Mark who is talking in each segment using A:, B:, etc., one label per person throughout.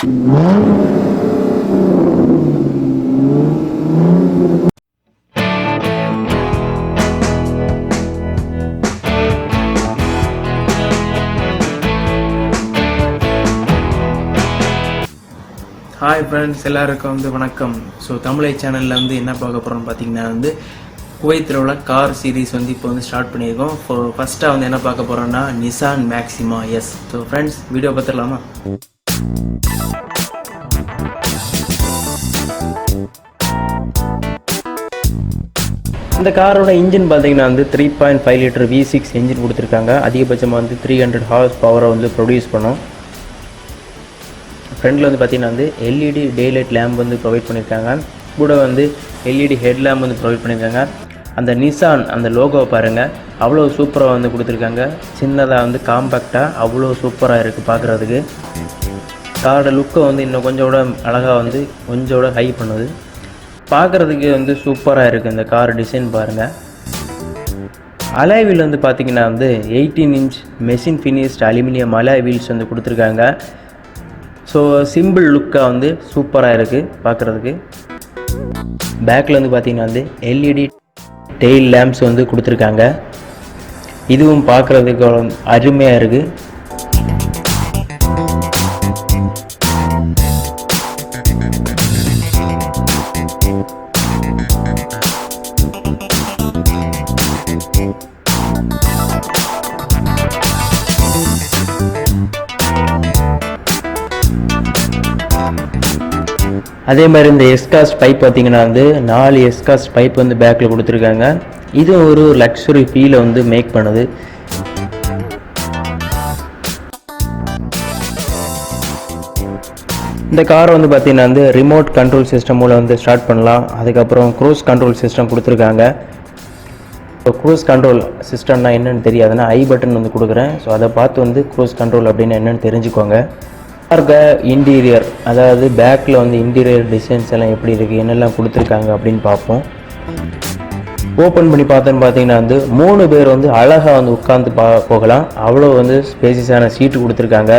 A: Hi friends, எல்லாருக்கும் வணக்கம். So தமிழை சேனலில் என்ன பார்க்க போகிறோம்னு பார்த்தீங்கன்னா குவைத்தில் உள்ள கார் சீரீஸ் இப்போ ஸ்டார்ட் பண்ணியிருக்கோம். ஃபஸ்ட்டாக என்ன பார்க்க போகிறோன்னா Nissan Maxima S. So friends, video பார்த்துடலாமா? இந்த காரோட இன்ஜின் பார்த்தீங்கன்னா 3.5 லிட்டர் V6 இன்ஜின் கொடுத்துருக்காங்க. அதிகபட்சமாக 300 ஹார்ஸ் பவரை ப்ரொடியூஸ் பண்ணும். ஃப்ரண்டில் பார்த்தீங்கன்னா எல்இடி டேலைட் லேம்ப் ப்ரொவைட் பண்ணியிருக்காங்க. கூட எல்இடி ஹெட் லேம்ப் ப்ரொவைட் பண்ணியிருக்காங்க. அந்த நிசான் அந்த லோகோவை பாருங்கள், அவ்வளோ சூப்பராக கொடுத்துருக்காங்க. சின்னதாக காம்பேக்டாக அவ்வளோ சூப்பராக இருக்குது பார்க்குறதுக்கு. காரோட லுக்கை இன்னும் கொஞ்சம் கூட அழகாக கொஞ்சம் கூட ஹை பண்ணுது. பார்க்குறதுக்கு சூப்பராக இருக்குது. இந்த கார் டிசைன் பாருங்கள். அலாய் வீல் பார்த்திங்கன்னா 18 inch machine finished aluminium alloy wheels கொடுத்துருக்காங்க. ஸோ சிம்பிள் லுக்காக சூப்பராக இருக்குது பார்க்குறதுக்கு. பேக்கில் பார்த்தீங்கன்னா எல்இடி டெயில் லேம்ப்ஸ் கொடுத்துருக்காங்க. இதுவும் பார்க்குறதுக்கு அருமையாக இருக்குது. அதே மாதிரி இந்த எஸ்காஸ்ட் பைப் பார்த்தீங்கன்னா 4 எஸ்காஸ்ட் பைப் பேக்கில் கொடுத்துருக்காங்க. இது ஒரு லக்ஸுரி ஃபீலை மேக் பண்ணுது. இந்த காரை பார்த்தீங்கன்னா ரிமோட் கண்ட்ரோல் சிஸ்டம் மூலம் ஸ்டார்ட் பண்ணலாம். அதுக்கப்புறம் க்ரூஸ் கண்ட்ரோல் சிஸ்டம் கொடுத்துருக்காங்க. இப்போ க்ரூஸ் கண்ட்ரோல் சிஸ்டம்னா என்னென்னு தெரியாதுன்னா ஐ பட்டன் கொடுக்குறேன். ஸோ அதை பார்த்து க்ரூஸ் கண்ட்ரோல் அப்படின்னு என்னென்னு தெரிஞ்சுக்கோங்க. கார்க இன்டீரியர், அதாவது பேக்கில் இன்டீரியர் டிசைன்ஸ் எல்லாம் எப்படி இருக்குது, என்னெல்லாம் கொடுத்துருக்காங்க அப்படின்னு பார்ப்போம். ஓப்பன் பண்ணி பார்த்தோன்னு பார்த்தீங்கன்னா 3 பேர் அழகாக உட்காந்து போகலாம். அவ்வளோ ஸ்பேசியஸான சீட்டு கொடுத்துருக்காங்க.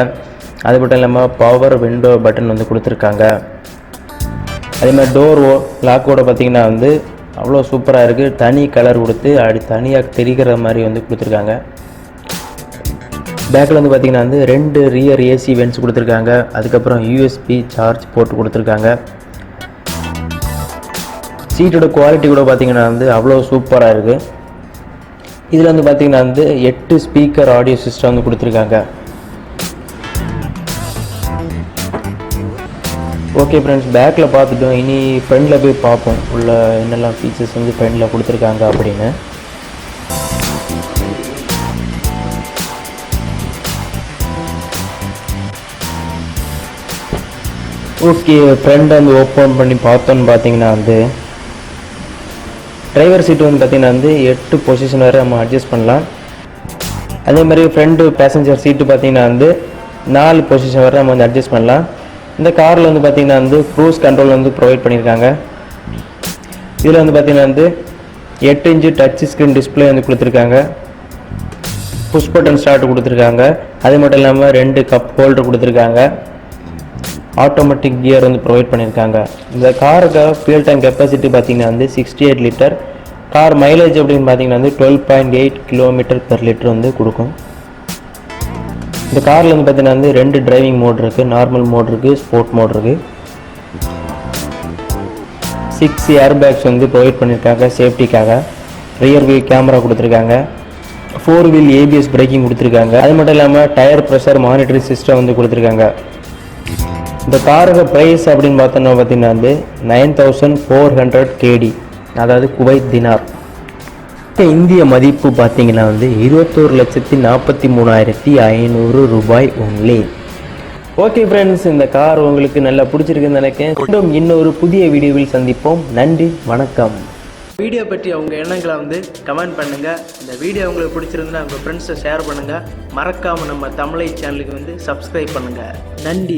A: அது மட்டும் இல்லாமல் பவர் விண்டோ பட்டன் கொடுத்துருக்காங்க. அதே மாதிரி டோர் லாக்கோட பார்த்தீங்கன்னா அவ்வளோ சூப்பராக இருக்குது. தனி கலர் கொடுத்து அப்படி தனியாக தெரிகிற மாதிரி கொடுத்துருக்காங்க. பேக்கில் பார்த்தீங்கன்னா 2 ரியர் ஏசி வென்ட்ஸ் கொடுத்துருக்காங்க. அதுக்கப்புறம் யூஎஸ்பி சார்ஜ் போட்டு கொடுத்துருக்காங்க. சீட்டோட குவாலிட்டி கூட பார்த்தீங்கன்னா அவ்வளோ சூப்பராக இருக்குது. இதில் பார்த்தீங்கன்னா 8 ஸ்பீக்கர் ஆடியோ சிஸ்டம் கொடுத்துருக்காங்க. ஓகே ஃப்ரெண்ட்ஸ், பேக்கில் பார்த்துட்டோம். இனி ஃப்ரண்டில் போய் பார்ப்போம் உள்ள என்னெல்லாம் ஃபீச்சர்ஸ் ஃப்ரண்டில் கொடுத்துருக்காங்க அப்படின்னு. ஓகே ஃப்ரண்ட் ஓப்பன் பண்ணி பார்த்தோன்னு பார்த்தீங்கன்னா டிரைவர் சீட்டு பார்த்தீங்கன்னா 8 பொசிஷன் வரை நம்ம அட்ஜஸ்ட் பண்ணலாம். அதே மாதிரி ஃப்ரண்ட் பேசஞ்சர் சீட்டு பார்த்தீங்கன்னா 4 பொசிஷன் வரை நம்ம அட்ஜஸ்ட் பண்ணலாம். இந்த காரில் பார்த்தீங்கன்னா க்ரூஸ் கண்ட்ரோல் ப்ரொவைட் பண்ணியிருக்காங்க. இதில் பார்த்தீங்கன்னா 8 இன்ச்சு டச் ஸ்க்ரீன் டிஸ்பிளே கொடுத்துருக்காங்க. புஷ் பட்டன் ஸ்டார்ட் கொடுத்துருக்காங்க. அது மட்டும் இல்லாமல் 2 கப் ஹோல்டர் கொடுத்துருக்காங்க. ஆட்டோமேட்டிக் கியர் ப்ரொவைட் பண்ணியிருக்காங்க. இந்த காருக்கு ஃபியூல் டேங்க் கெப்பாசிட்டி பார்த்தீங்கன்னா 68 லிட்டர். கார் மைலேஜ் அப்படின்னு பார்த்தீங்கன்னா 12.8 கிலோமீட்டர் பெர் லிட்டர் கொடுக்கும். இந்த காரில் பார்த்தீங்கன்னா 2 டிரைவிங் மோட் இருக்குது. நார்மல் மோட் இருக்குது, ஸ்போர்ட் மோட் இருக்குது. 6 ஏர் பேக்ஸ் ப்ரொவைட் பண்ணியிருக்காங்க சேஃப்டிக்காக. ரியர் வீல் கேமரா கொடுத்துருக்காங்க. 4 வீல் ஏபிஎஸ் பிரேக்கிங் கொடுத்துருக்காங்க. அது மட்டும் இல்லாமல் டயர் ப்ரெஷர் மானிட்டரிங் சிஸ்டம் கொடுத்துருக்காங்க. இந்த காரோட ப்ரைஸ் அப்படின்னு பார்த்தோன்னா பார்த்தீங்கன்னா 9400 KD, அதாவது குவைத் தினார். இந்திய மதிப்பு பார்த்தீங்கன்னா 21,43,500 ரூபாய் ஒன்லி. ஓகே ஃப்ரெண்ட்ஸ், இந்த கார் உங்களுக்கு நல்லா பிடிச்சிருக்குன்னு நினைக்கிறேன். மீண்டும் இன்னொரு புதிய வீடியோவில் சந்திப்போம். நன்றி, வணக்கம். வீடியோ பற்றி உங்கள் எண்ணங்களை கமெண்ட் பண்ணுங்கள். இந்த வீடியோ உங்களுக்கு பிடிச்சிருந்தா உங்கள் ஃப்ரெண்ட்ஸை ஷேர் பண்ணுங்கள். மறக்காமல் நம்ம தமிழை சேனலுக்கு சப்ஸ்கிரைப் பண்ணுங்கள். நன்றி.